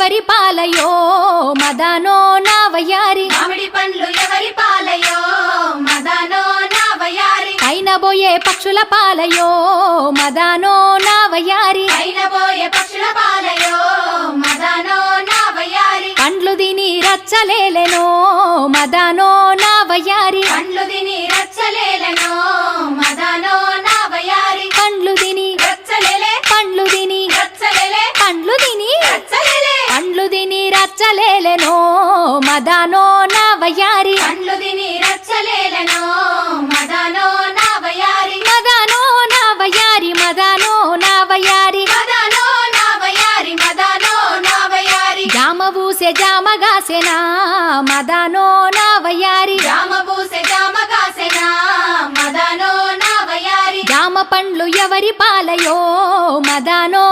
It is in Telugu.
ఎవరి పాలయో మదనో నా వయ్యారి మామిడి పండ్లు ఎవరి పాలయో మదనో నా వయ్యారి అయినబోయే పక్షుల పాలయో మదనో నా వయ్యారి అయినబోయే పక్షుల పాలయో మదనో నా వయ్యారి పండ్లు తిని రచ్చలేలెనో మదనో నా వయ్యారి పండ్లు తిని రచ్చలేలెనో మదనో నా వయ్యారి పండ్లు తిని రచ్చలేలే పండ్లు తిని రచ్చలేలే పండ్లు తిని రచ్చలేలే పండ్లు తిని రచ్చలేలెనో మదనో నా వయ్యారి పండ్లు తిని రచ్చలేలెనో మదనో నా వయ్యారి మదనో నా వయ్యారి మదనో నా వయ్యారి మదనో నా వయ్యారి మదనో నా వయ్యారి జామ పూసే జామగాసెనా మదనో నా వయ్యారి జామ పూసే జామ కాసెనా మదనో నా వయ్యారి జామ పండ్లు ఎవరి పాలయో మదనో